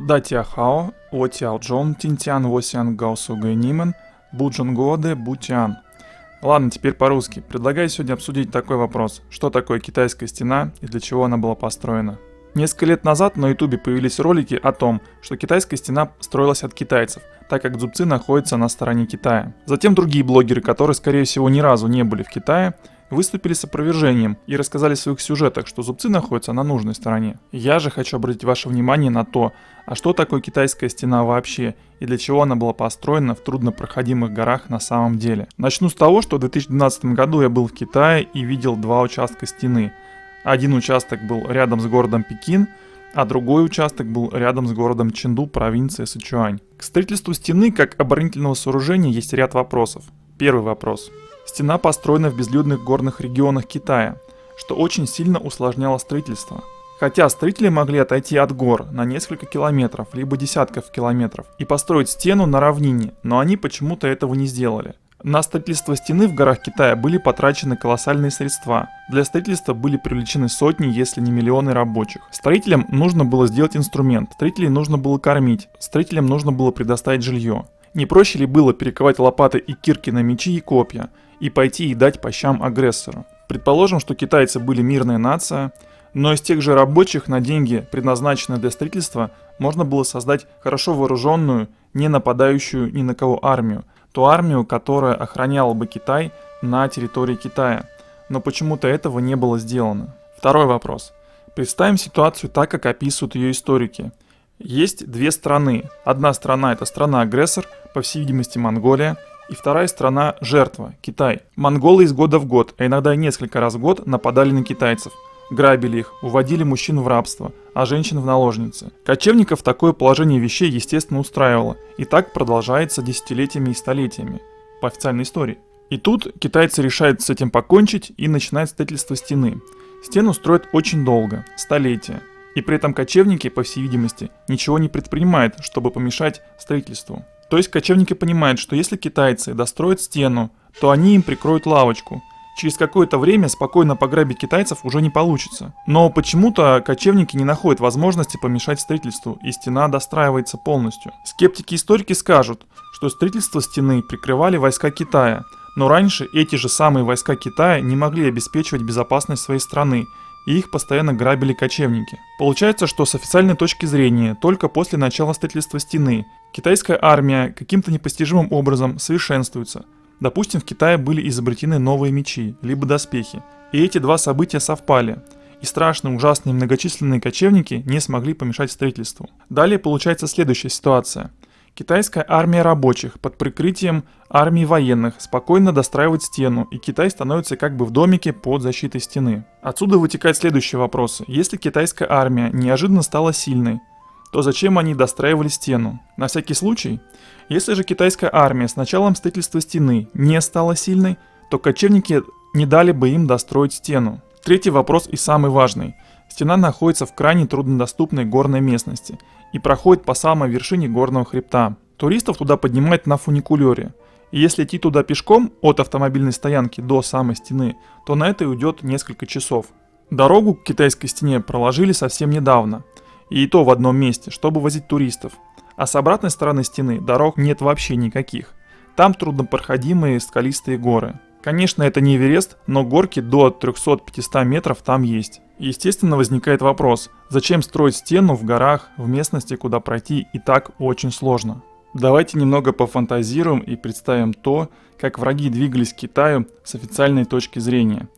Да Тяхао, О Тяоджон, Тинтян, Восян, Гаусуга Нимен, Буджан Годе, Бутян. Ладно, теперь по-русски. Предлагаю сегодня обсудить такой вопрос. Что такое китайская стена и для чего она была построена? Несколько лет назад на ютубе появились ролики о том, что китайская стена строилась от китайцев, так как зубцы находятся на стороне Китая. Затем другие блогеры, которые, скорее всего, ни разу не были в Китае, выступили с опровержением и рассказали в своих сюжетах, что зубцы находятся на нужной стороне. Я же хочу обратить ваше внимание на то, а что такое китайская стена вообще и для чего она была построена в труднопроходимых горах на самом деле. Начну с того, что в 2012 году я был в Китае и видел два участка стены. Один участок был рядом с городом Пекин, а другой участок был рядом с городом Чэнду, провинция Сычуань. К строительству стены как оборонительного сооружения есть ряд вопросов. Первый вопрос. Стена построена в безлюдных горных регионах Китая, что очень сильно усложняло строительство. Хотя строители могли отойти от гор на несколько километров, либо десятков километров, и построить стену на равнине, но они почему-то этого не сделали. На строительство стены в горах Китая были потрачены колоссальные средства. Для строительства были привлечены сотни, если не миллионы рабочих. Строителям нужно было сделать инструмент, строителей нужно было кормить, строителям нужно было предоставить жилье. Не проще ли было перековать лопаты и кирки на мечи и копья и пойти и дать по щам агрессору? Предположим, что китайцы были мирная нация, но из тех же рабочих на деньги, предназначенные для строительства, можно было создать хорошо вооруженную, не нападающую ни на кого армию, ту армию, которая охраняла бы Китай на территории Китая. Но почему-то этого не было сделано. Второй вопрос. Представим ситуацию так, как описывают ее историки. Есть две страны. Одна страна — это страна-агрессор, по всей видимости Монголия, и вторая страна — жертва, Китай. Монголы из года в год, а иногда несколько раз в год нападали на китайцев. Грабили их, уводили мужчин в рабство, а женщин в наложницы. Кочевников такое положение вещей, естественно, устраивало. И так продолжается десятилетиями и столетиями, по официальной истории. И тут китайцы решают с этим покончить и начинают строительство стены. Стену строят очень долго, столетия. И при этом кочевники, по всей видимости, ничего не предпринимают, чтобы помешать строительству. То есть кочевники понимают, что если китайцы достроят стену, то они им прикроют лавочку. Через какое-то время спокойно пограбить китайцев уже не получится. Но почему-то кочевники не находят возможности помешать строительству, и стена достраивается полностью. Скептики-историки скажут, что строительство стены прикрывали войска Китая, но раньше эти же самые войска Китая не могли обеспечивать безопасность своей страны, и их постоянно грабили кочевники. Получается, что с официальной точки зрения, только после начала строительства стены, китайская армия каким-то непостижимым образом совершенствуется. Допустим, в Китае были изобретены новые мечи, либо доспехи, и эти два события совпали, и страшные, ужасные, многочисленные кочевники не смогли помешать строительству. Далее получается следующая ситуация. Китайская армия рабочих под прикрытием армии военных спокойно достраивает стену, и Китай становится как бы в домике под защитой стены. Отсюда вытекают следующие вопросы. Если китайская армия неожиданно стала сильной, то зачем они достраивали стену? На всякий случай, если же китайская армия с началом строительства стены не стала сильной, то кочевники не дали бы им достроить стену. Третий вопрос и самый важный. Стена находится в крайне труднодоступной горной местности и проходит по самой вершине горного хребта. Туристов туда поднимают на фуникулере. И если идти туда пешком от автомобильной стоянки до самой стены, то на это уйдет несколько часов. Дорогу к китайской стене проложили совсем недавно. И то в одном месте, чтобы возить туристов. А с обратной стороны стены дорог нет вообще никаких. Там труднопроходимые скалистые горы. Конечно, это не Эверест, но горки до 300-500 метров там есть. Естественно, возникает вопрос, зачем строить стену в горах, в местности, куда пройти и так очень сложно. Давайте немного пофантазируем и представим то, как враги двигались к Китаю с официальной точки зрения.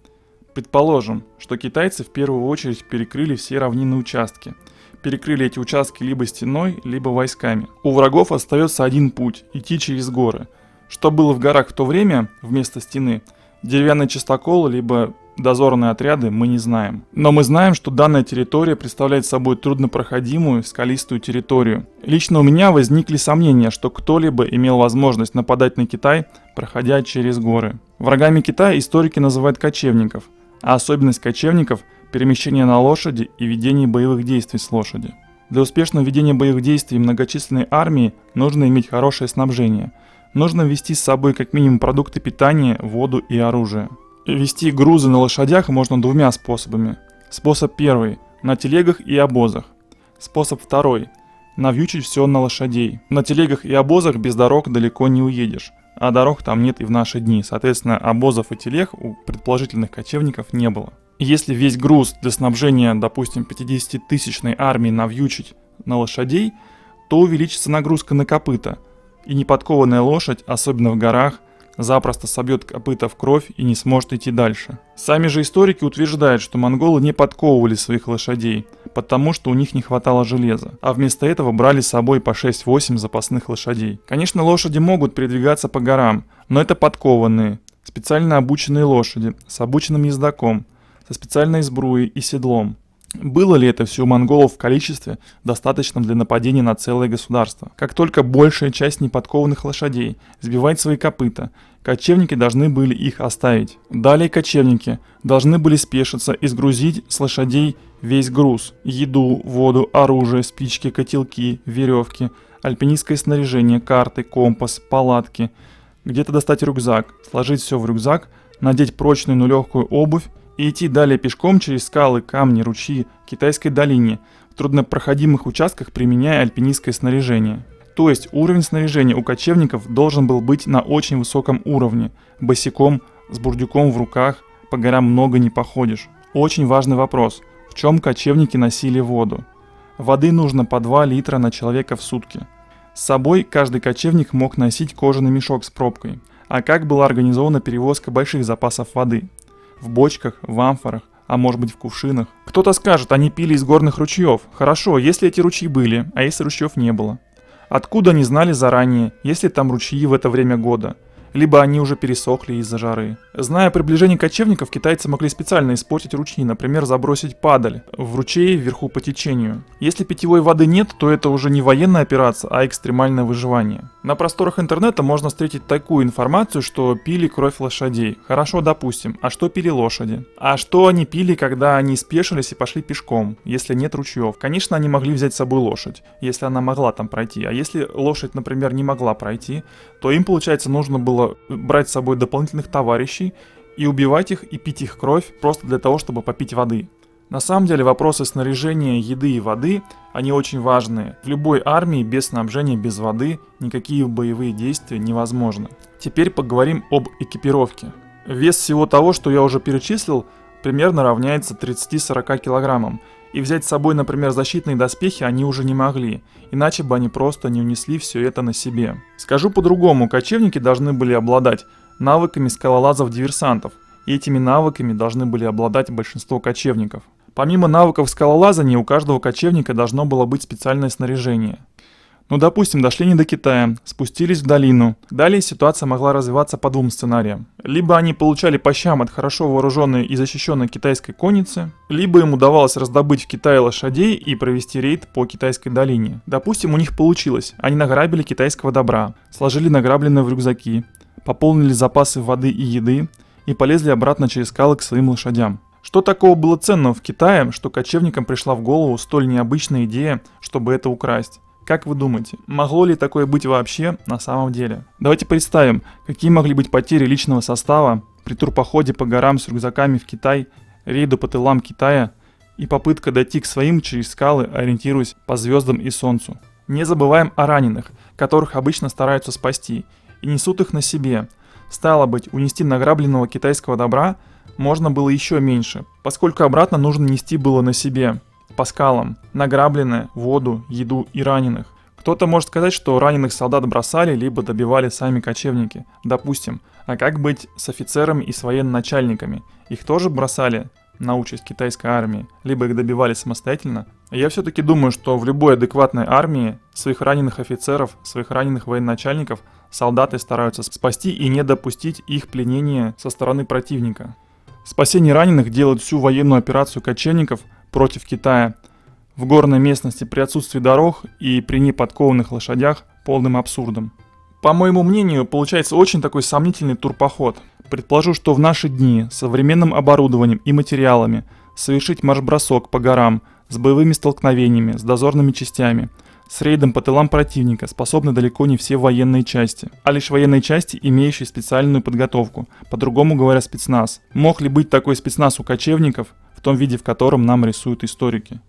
Предположим, что китайцы в первую очередь перекрыли все равнинные участки. Перекрыли эти участки либо стеной, либо войсками. У врагов остается один путь – идти через горы. Что было в горах в то время вместо стены? Деревянный частокол, либо дозорные отряды, мы не знаем. Но мы знаем, что данная территория представляет собой труднопроходимую скалистую территорию. Лично у меня возникли сомнения, что кто-либо имел возможность нападать на Китай, проходя через горы. Врагами Китая историки называют кочевников, а особенность кочевников – перемещение на лошади и ведение боевых действий с лошади. Для успешного ведения боевых действий многочисленной армии нужно иметь хорошее снабжение. Нужно вести с собой как минимум продукты питания, воду и оружие. Вести грузы на лошадях можно двумя способами. Способ первый – на телегах и обозах. Способ второй навьючить все на лошадей. На телегах и обозах без дорог далеко не уедешь. А дорог там нет и в наши дни. Соответственно, обозов и телег у предположительных кочевников не было. Если весь груз для снабжения, допустим, 50-тысячной армии навьючить на лошадей, то увеличится нагрузка на копыта. И неподкованная лошадь, особенно в горах, запросто собьет копыта в кровь и не сможет идти дальше. Сами же историки утверждают, что монголы не подковывали своих лошадей, потому что у них не хватало железа, а вместо этого брали с собой по 6-8 запасных лошадей. Конечно, лошади могут передвигаться по горам, но это подкованные, специально обученные лошади, с обученным ездаком, со специальной сбруей и седлом. Было ли это все у монголов в количестве, достаточном для нападения на целое государство? Как только большая часть неподкованных лошадей сбивает свои копыта, кочевники должны были их оставить. Далее кочевники должны были спешиться и сгрузить с лошадей весь груз: еду, воду, оружие, спички, котелки, веревки, альпинистское снаряжение, карты, компас, палатки, где-то достать рюкзак, сложить все в рюкзак, надеть прочную, но легкую обувь и идти далее пешком через скалы, камни, ручьи китайской долине, в труднопроходимых участках применяя альпинистское снаряжение. То есть уровень снаряжения у кочевников должен был быть на очень высоком уровне. Босиком, с бурдюком в руках, по горам много не походишь. Очень важный вопрос: в чем кочевники носили воду? Воды нужно по 2 литра на человека в сутки. С собой каждый кочевник мог носить кожаный мешок с пробкой. А как была организована перевозка больших запасов воды? В бочках, в амфорах, а может быть в кувшинах. Кто-то скажет, они пили из горных ручьев. Хорошо, если эти ручьи были, а если ручьев не было? Откуда они знали заранее, есть ли там ручьи в это время года? Либо они уже пересохли из-за жары. Зная приближение кочевников, китайцы могли специально испортить ручьи, например, забросить падаль в ручей вверху по течению. Если питьевой воды нет, то это уже не военная операция, а экстремальное выживание. На просторах интернета можно встретить такую информацию, что пили кровь лошадей. Хорошо, допустим. А что пили лошади? А что они пили, когда они спешились и пошли пешком, если нет ручьев? Конечно, они могли взять с собой лошадь, если она могла там пройти. А если лошадь, например, не могла пройти, то им, получается, нужно было брать с собой дополнительных товарищей и убивать их и пить их кровь просто для того, чтобы попить воды. На самом деле вопросы снаряжения, еды и воды, они очень важные. В любой армии без снабжения, без воды никакие боевые действия невозможны. Теперь поговорим об экипировке. Вес всего того, что я уже перечислил, примерно равняется 30-40 килограммам. И взять с собой, например, защитные доспехи они уже не могли, иначе бы они просто не унесли все это на себе. Скажу по-другому, кочевники должны были обладать навыками скалолазов-диверсантов, и этими навыками должны были обладать большинство кочевников. Помимо навыков скалолазания, у каждого кочевника должно было быть специальное снаряжение. Ну, допустим, дошли не до Китая, спустились в долину. Далее ситуация могла развиваться по 2 сценариям. Либо они получали по щам от хорошо вооруженной и защищенной китайской конницы, либо им удавалось раздобыть в Китае лошадей и провести рейд по китайской долине. Допустим, у них получилось. Они награбили китайского добра, сложили награбленное в рюкзаки, пополнили запасы воды и еды и полезли обратно через скалы к своим лошадям. Что такого было ценного в Китае, что кочевникам пришла в голову столь необычная идея, чтобы это украсть? Как вы думаете, могло ли такое быть вообще на самом деле? Давайте представим, какие могли быть потери личного состава при турпоходе по горам с рюкзаками в Китай, рейду по тылам Китая и попытка дойти к своим через скалы, ориентируясь по звездам и солнцу. Не забываем о раненых, которых обычно стараются спасти, и несут их на себе. Стало быть, унести награбленного китайского добра можно было еще меньше, поскольку обратно нужно нести было на себе. По скалам, награбленное, воду, еду и раненых. Кто-то может сказать, что раненых солдат бросали, либо добивали сами кочевники. Допустим, а как быть с офицерами и с военачальниками? Их тоже бросали на участь китайской армии, либо их добивали самостоятельно? Я все-таки думаю, что в любой адекватной армии своих раненых офицеров, своих раненых военачальников солдаты стараются спасти и не допустить их пленения со стороны противника. Спасение раненых делает всю военную операцию кочевников против Китая в горной местности при отсутствии дорог и при неподкованных лошадях полным абсурдом. По моему мнению, получается очень такой сомнительный турпоход. Предположу, что в наши дни с современным оборудованием и материалами совершить марш-бросок по горам с боевыми столкновениями, с дозорными частями, с рейдом по тылам противника способны далеко не все военные части, а лишь военные части, имеющие специальную подготовку, по-другому говоря, спецназ. Мог ли быть такой спецназ у кочевников в том виде, в котором нам рисуют историки?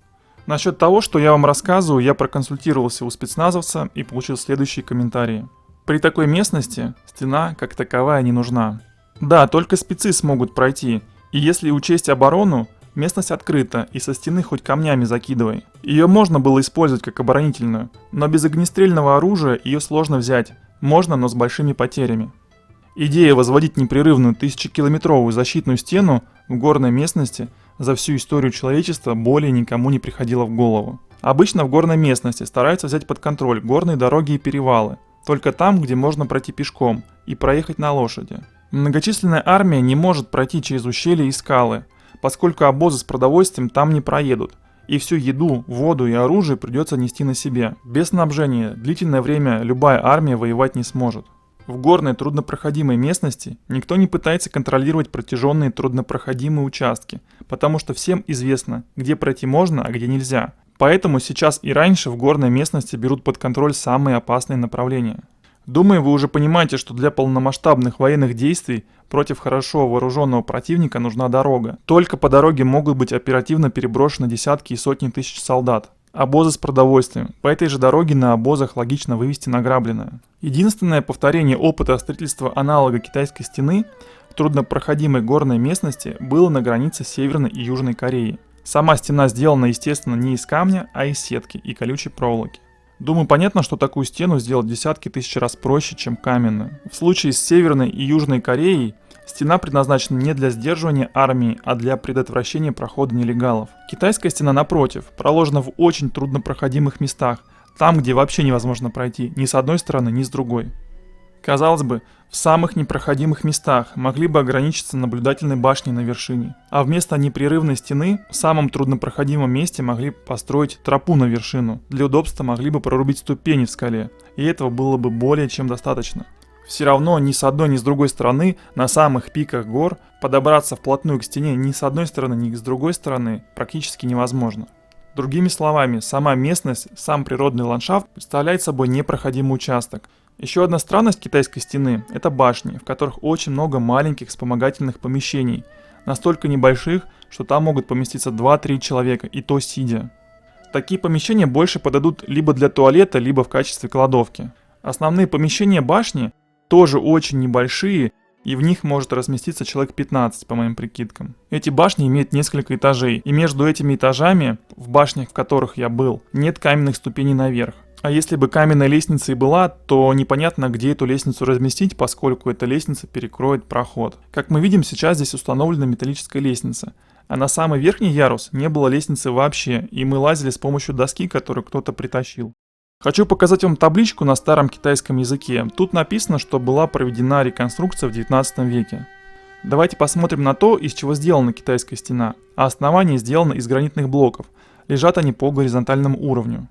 Насчет того, что я вам рассказываю, я проконсультировался у спецназовца и получил следующие комментарии. При такой местности стена как таковая не нужна. Да, только спецы смогут пройти, и если учесть оборону, местность открыта, и со стены хоть камнями закидывай. Ее можно было использовать как оборонительную, но без огнестрельного оружия ее сложно взять. Можно, но с большими потерями. Идея возводить непрерывную тысячекилометровую защитную стену в горной местности за всю историю человечества более никому не приходила в голову. Обычно в горной местности стараются взять под контроль горные дороги и перевалы, только там, где можно пройти пешком и проехать на лошади. Многочисленная армия не может пройти через ущелья и скалы, поскольку обозы с продовольствием там не проедут, и всю еду, воду и оружие придется нести на себе. Без снабжения длительное время любая армия воевать не сможет. В горной труднопроходимой местности никто не пытается контролировать протяженные труднопроходимые участки, потому что всем известно, где пройти можно, а где нельзя. Поэтому сейчас и раньше в горной местности берут под контроль самые опасные направления. Думаю, вы уже понимаете, что для полномасштабных военных действий против хорошо вооруженного противника нужна дорога. Только по дороге могут быть оперативно переброшены десятки и сотни тысяч солдат. Обозы с продовольствием. По этой же дороге на обозах логично вывести награбленное. Единственное повторение опыта строительства аналога китайской стены в труднопроходимой горной местности было на границе Северной и Южной Кореи. Сама стена сделана, естественно, не из камня, а из сетки и колючей проволоки. Думаю, понятно, что такую стену сделать десятки тысяч раз проще, чем каменную. В случае с Северной и Южной Кореей стена предназначена не для сдерживания армии, а для предотвращения прохода нелегалов. Китайская стена, напротив, проложена в очень труднопроходимых местах, там, где вообще невозможно пройти ни с одной стороны, ни с другой. Казалось бы, в самых непроходимых местах могли бы ограничиться наблюдательной башней на вершине, а вместо непрерывной стены в самом труднопроходимом месте могли построить тропу на вершину. Для удобства могли бы прорубить ступени в скале, и этого было бы более чем достаточно. Все равно ни с одной, ни с другой стороны, на самых пиках гор, подобраться вплотную к стене ни с одной стороны, ни с другой стороны практически невозможно. Другими словами, сама местность, сам природный ландшафт представляет собой непроходимый участок. Еще одна странность китайской стены – это башни, в которых очень много маленьких вспомогательных помещений, настолько небольших, что там могут поместиться 2-3 человека, и то сидя. Такие помещения больше подойдут либо для туалета, либо в качестве кладовки. Основные помещения башни тоже очень небольшие, и в них может разместиться человек 15, по моим прикидкам. Эти башни имеют несколько этажей, и между этими этажами, в башнях, в которых я был, нет каменных ступеней наверх. А если бы каменная лестница и была, то непонятно, где эту лестницу разместить, поскольку эта лестница перекроет проход. Как мы видим, сейчас здесь установлена металлическая лестница, а на самый верхний ярус не было лестницы вообще, и мы лазили с помощью доски, которую кто-то притащил. Хочу показать вам табличку на старом китайском языке. Тут написано, что была проведена реконструкция в 19 веке. Давайте посмотрим на то, из чего сделана китайская стена. А основание сделано из гранитных блоков. Лежат они по горизонтальному уровню.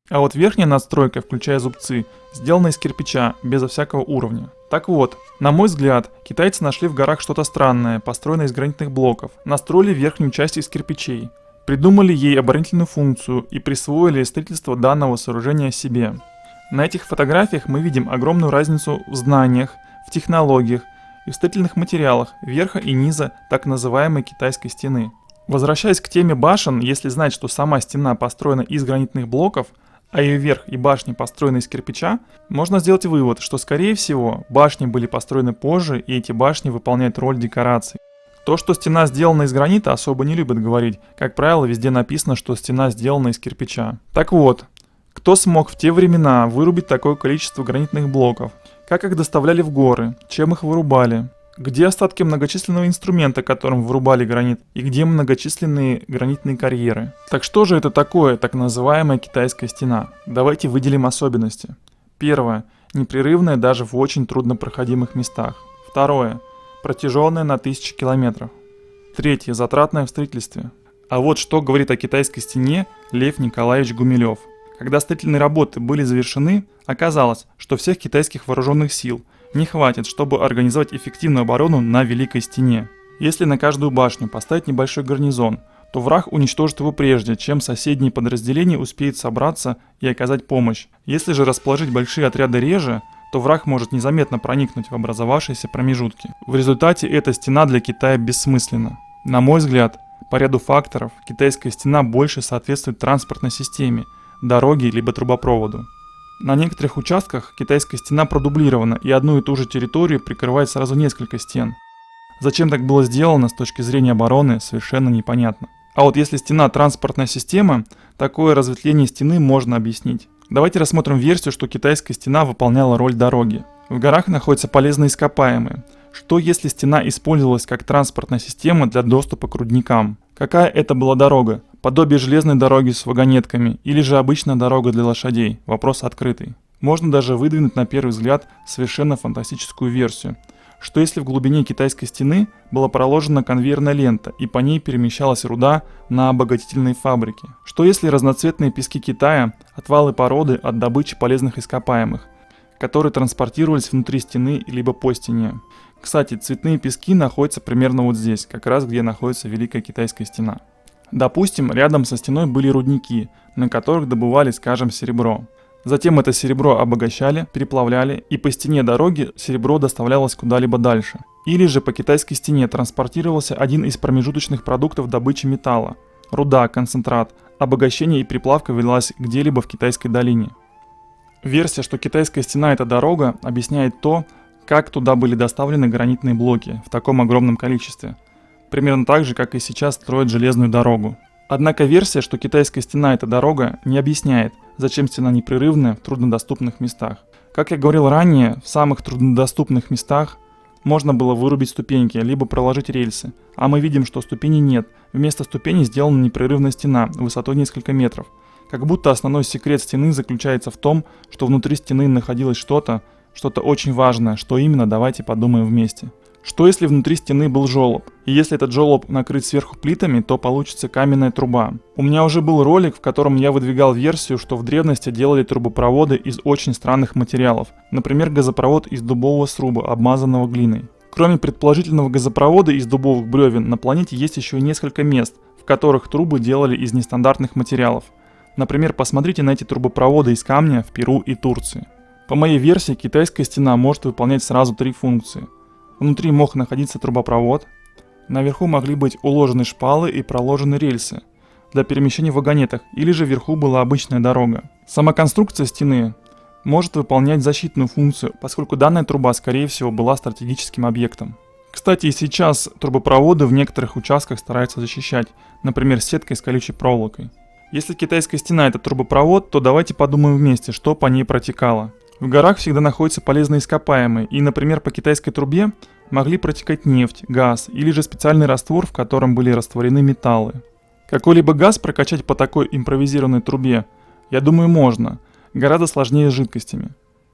А вот верхняя надстройка, включая зубцы, сделана из кирпича, безо всякого уровня. Так вот, на мой взгляд, китайцы нашли в горах что-то странное, построенное из гранитных блоков, настроили верхнюю часть из кирпичей, придумали ей оборонительную функцию и присвоили строительство данного сооружения себе. На этих фотографиях мы видим огромную разницу в знаниях, в технологиях и в строительных материалах верха и низа так называемой китайской стены. Возвращаясь к теме башен, если знать, что сама стена построена из гранитных блоков, а ее верх и башни построены из кирпича, можно сделать вывод, что скорее всего башни были построены позже, и эти башни выполняют роль декораций. То, что стена сделана из гранита, особо не любят говорить. Как правило, везде написано, что стена сделана из кирпича. Так вот, кто смог в те времена вырубить такое количество гранитных блоков? Как их доставляли в горы? Чем их вырубали? Где остатки многочисленного инструмента, которым вырубали гранит? И где многочисленные гранитные карьеры? Так что же это такое, так называемая китайская стена? Давайте выделим особенности. Первое. Непрерывная даже в очень труднопроходимых местах. Второе. Протяженная на тысячи километров. Третье. Затратная в строительстве. А вот что говорит о китайской стене Лев Николаевич Гумилев. Когда строительные работы были завершены, оказалось, что всех китайских вооруженных сил не хватит, чтобы организовать эффективную оборону на Великой Стене. Если на каждую башню поставить небольшой гарнизон, то враг уничтожит его прежде, чем соседние подразделения успеют собраться и оказать помощь. Если же расположить большие отряды реже, то враг может незаметно проникнуть в образовавшиеся промежутки. В результате эта стена для Китая бессмысленна. На мой взгляд, По ряду факторов китайская стена больше соответствует транспортной системе, дороге либо трубопроводу. На некоторых участках китайская стена продублирована, и одну и ту же территорию прикрывает сразу несколько стен. Зачем так было сделано с точки зрения обороны, совершенно непонятно. А вот если стена транспортная система, такое разветвление стены можно объяснить. Давайте рассмотрим версию, что китайская стена выполняла роль дороги. В горах находятся полезные ископаемые. Что если стена использовалась как транспортная система для доступа к рудникам? Какая это была дорога? Подобие железной дороги с вагонетками или же обычная дорога для лошадей? Вопрос открытый. Можно даже выдвинуть на первый взгляд совершенно фантастическую версию. Что если в глубине китайской стены была проложена конвейерная лента и по ней перемещалась руда на обогатительные фабрики? Что если разноцветные пески Китая – отвалы породы от добычи полезных ископаемых, которые транспортировались внутри стены либо по стене? Кстати, цветные пески находятся примерно вот здесь, как раз где находится Великая Китайская стена. Допустим, рядом со стеной были рудники, на которых добывали, скажем, серебро. Затем это серебро обогащали, переплавляли, и по стене дороги серебро доставлялось куда-либо дальше. Или же по китайской стене транспортировался один из промежуточных продуктов добычи металла. Руда, концентрат, обогащение и переплавка велась где-либо в китайской долине. Версия, что китайская стена – это дорога, объясняет то, как туда были доставлены гранитные блоки в таком огромном количестве. Примерно так же, как и сейчас строят железную дорогу. Однако версия, что китайская стена – это дорога, не объясняет, зачем стена непрерывная в труднодоступных местах. Как я говорил ранее, в самых труднодоступных местах можно было вырубить ступеньки, либо проложить рельсы. А мы видим, что ступеней нет. Вместо ступеней сделана непрерывная стена высотой несколько метров. Как будто основной секрет стены заключается в том, что внутри стены находилось что-то очень важное. Что именно, давайте подумаем вместе. Что если внутри стены был желоб? И если этот желоб накрыт сверху плитами, то получится каменная труба. У меня уже был ролик, в котором я выдвигал версию, что в древности делали трубопроводы из очень странных материалов. Например, газопровод из дубового сруба, обмазанного глиной. Кроме предположительного газопровода из дубовых бревен, на планете есть еще и несколько мест, в которых трубы делали из нестандартных материалов. Например, посмотрите на эти трубопроводы из камня в Перу и Турции. По моей версии, китайская стена может выполнять сразу три функции. Внутри мог находиться трубопровод, наверху могли быть уложены шпалы и проложены рельсы для перемещения в вагонетах, или же вверху была обычная дорога. Сама конструкция стены может выполнять защитную функцию, поскольку данная труба, скорее всего, была стратегическим объектом. Кстати, и сейчас трубопроводы в некоторых участках стараются защищать, например, сеткой с колючей проволокой. Если китайская стена – это трубопровод, то давайте подумаем вместе, что по ней протекало. В горах всегда находятся полезные ископаемые, и, например, по китайской трубе могли протекать нефть, газ или же специальный раствор, в котором были растворены металлы. Какой-либо газ прокачать по такой импровизированной трубе, я думаю, можно, гораздо сложнее с жидкостями.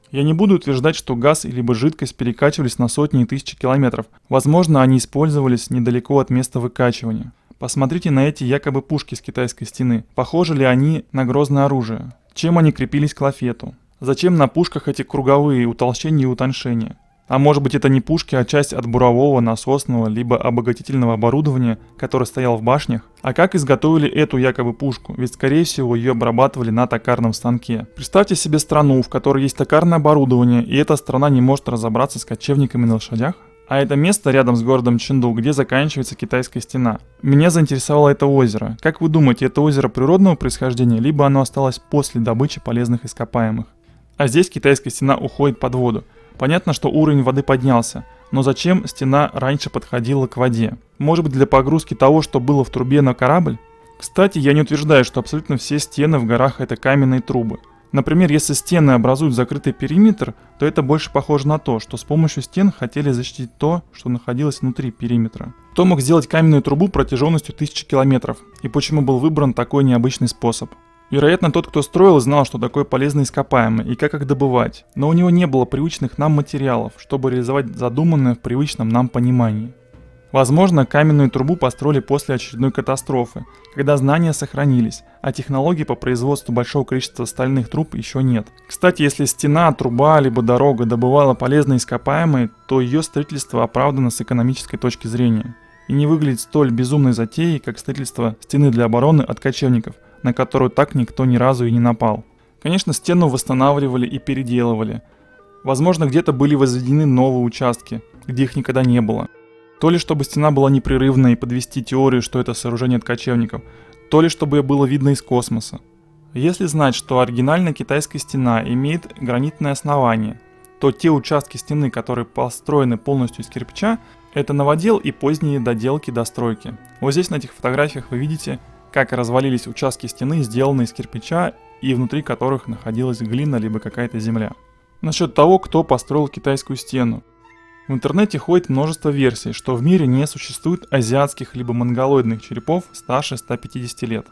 Я не буду утверждать, что газ либо жидкость перекачивались на сотни и тысячи километров. Возможно, они использовались недалеко от места выкачивания. Посмотрите на эти якобы пушки с китайской стены. Похожи ли они на грозное оружие? Чем они крепились к лафету? Зачем на пушках эти круговые утолщения и утоншения? А может быть, это не пушки, а часть от бурового, насосного, либо обогатительного оборудования, которое стояло в башнях? А как изготовили эту якобы пушку? Ведь, скорее всего, ее обрабатывали на токарном станке. Представьте себе страну, в которой есть токарное оборудование, и эта страна не может разобраться с кочевниками на лошадях? А это место рядом с городом Чэнду, где заканчивается китайская стена. Меня заинтересовало это озеро. Как вы думаете, это озеро природного происхождения, либо оно осталось после добычи полезных ископаемых? А здесь китайская стена уходит под воду. Понятно, что уровень воды поднялся, но зачем стена раньше подходила к воде? Может быть, для погрузки того, что было в трубе на корабль? Кстати, я не утверждаю, что абсолютно все стены в горах это каменные трубы. Например, если стены образуют закрытый периметр, то это больше похоже на то, что с помощью стен хотели защитить то, что находилось внутри периметра. Кто мог сделать каменную трубу протяженностью 1000 километров? И почему был выбран такой необычный способ? Вероятно, тот, кто строил, знал, что такое полезные ископаемые и как их добывать, но у него не было привычных нам материалов, чтобы реализовать задуманное в привычном нам понимании. Возможно, каменную трубу построили после очередной катастрофы, когда знания сохранились, а технологий по производству большого количества стальных труб еще нет. Кстати, если стена, труба либо дорога добывала полезные ископаемые, то ее строительство оправдано с экономической точки зрения и не выглядит столь безумной затеей, как строительство стены для обороны от кочевников, на которую так никто ни разу и не напал. Конечно, стену восстанавливали и переделывали. Возможно, где-то были возведены новые участки, где их никогда не было. То ли чтобы стена была непрерывной и подвести теорию, что это сооружение от кочевников, то ли чтобы ее было видно из космоса. Если знать, что оригинальная китайская стена имеет гранитное основание, то те участки стены, которые построены полностью из кирпича, это новодел и поздние доделки достройки. Вот здесь на этих фотографиях вы видите, как развалились участки стены, сделанные из кирпича и внутри которых находилась глина либо какая-то земля. Насчет того, кто построил китайскую стену. В интернете ходит множество версий, что в мире не существует азиатских либо монголоидных черепов старше 150 лет.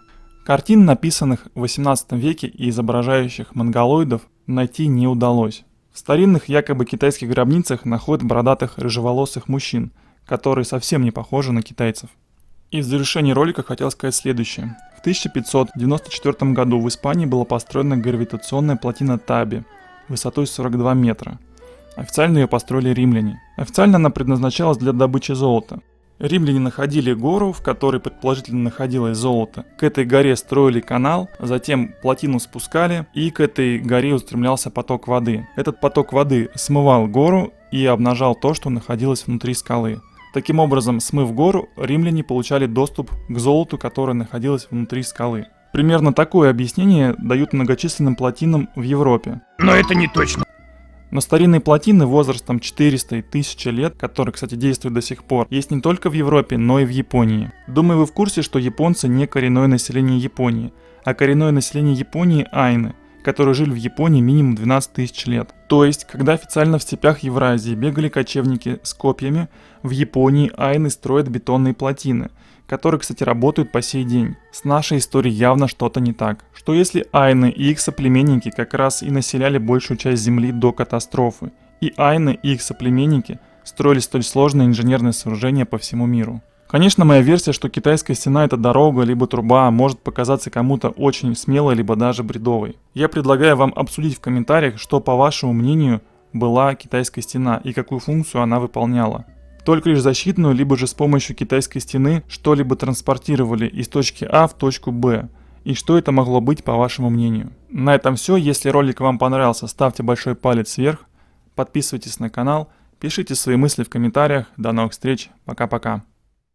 Картин, написанных в 18 веке и изображающих монголоидов, найти не удалось. В старинных якобы китайских гробницах находят бородатых рыжеволосых мужчин, которые совсем не похожи на китайцев. И в завершении ролика хотел сказать следующее. В 1594 году в Испании была построена гравитационная плотина Таби высотой 42 метра. Официально ее построили римляне. Официально она предназначалась для добычи золота. Римляне находили гору, в которой предположительно находилось золото. К этой горе строили канал, затем плотину спускали, и к этой горе устремлялся поток воды. Этот поток воды смывал гору и обнажал то, что находилось внутри скалы. Таким образом, смыв гору, римляне получали доступ к золоту, которое находилось внутри скалы. Примерно такое объяснение дают многочисленным плотинам в Европе. Но это не точно. Но старинные плотины возрастом 400 и 1000 лет, которые, кстати, действуют до сих пор, есть не только в Европе, но и в Японии. Думаю, вы в курсе, что японцы не коренное население Японии, а коренное население Японии – айны, которые жили в Японии минимум 12 тысяч лет. То есть, когда официально в степях Евразии бегали кочевники с копьями, в Японии айны строят бетонные плотины, которые, кстати, работают по сей день. С нашей историей явно что-то не так. Что если айны и их соплеменники как раз и населяли большую часть земли до катастрофы, и айны и их соплеменники строили столь сложные инженерные сооружения по всему миру? Конечно, моя версия, что китайская стена — это дорога либо труба, может показаться кому-то очень смелой, либо даже бредовой. Я предлагаю вам обсудить в комментариях, что, по вашему мнению, была китайская стена и какую функцию она выполняла. Только лишь защитную, либо же с помощью китайской стены что-либо транспортировали из точки А в точку Б. И что это могло быть, по вашему мнению? На этом все. Если ролик вам понравился, ставьте большой палец вверх, подписывайтесь на канал, пишите свои мысли в комментариях. До новых встреч. Пока-пока.